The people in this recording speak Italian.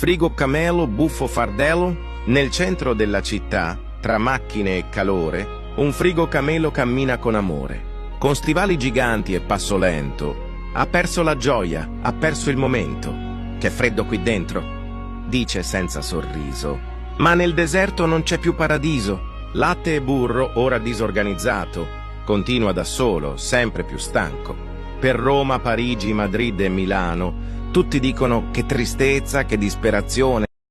frigo camelo, buffo fardello. Nel centro della città, tra macchine e calore, un frigo camelo cammina con amore. Con stivali giganti e passo lento, ha perso la gioia, ha perso il momento. Che freddo qui dentro, dice senza sorriso. Ma nel deserto non c'è più paradiso. Latte e burro, ora disorganizzato, continua da solo, sempre più stanco. Per Roma, Parigi, Madrid e Milano, tutti dicono che tristezza, che disperazione.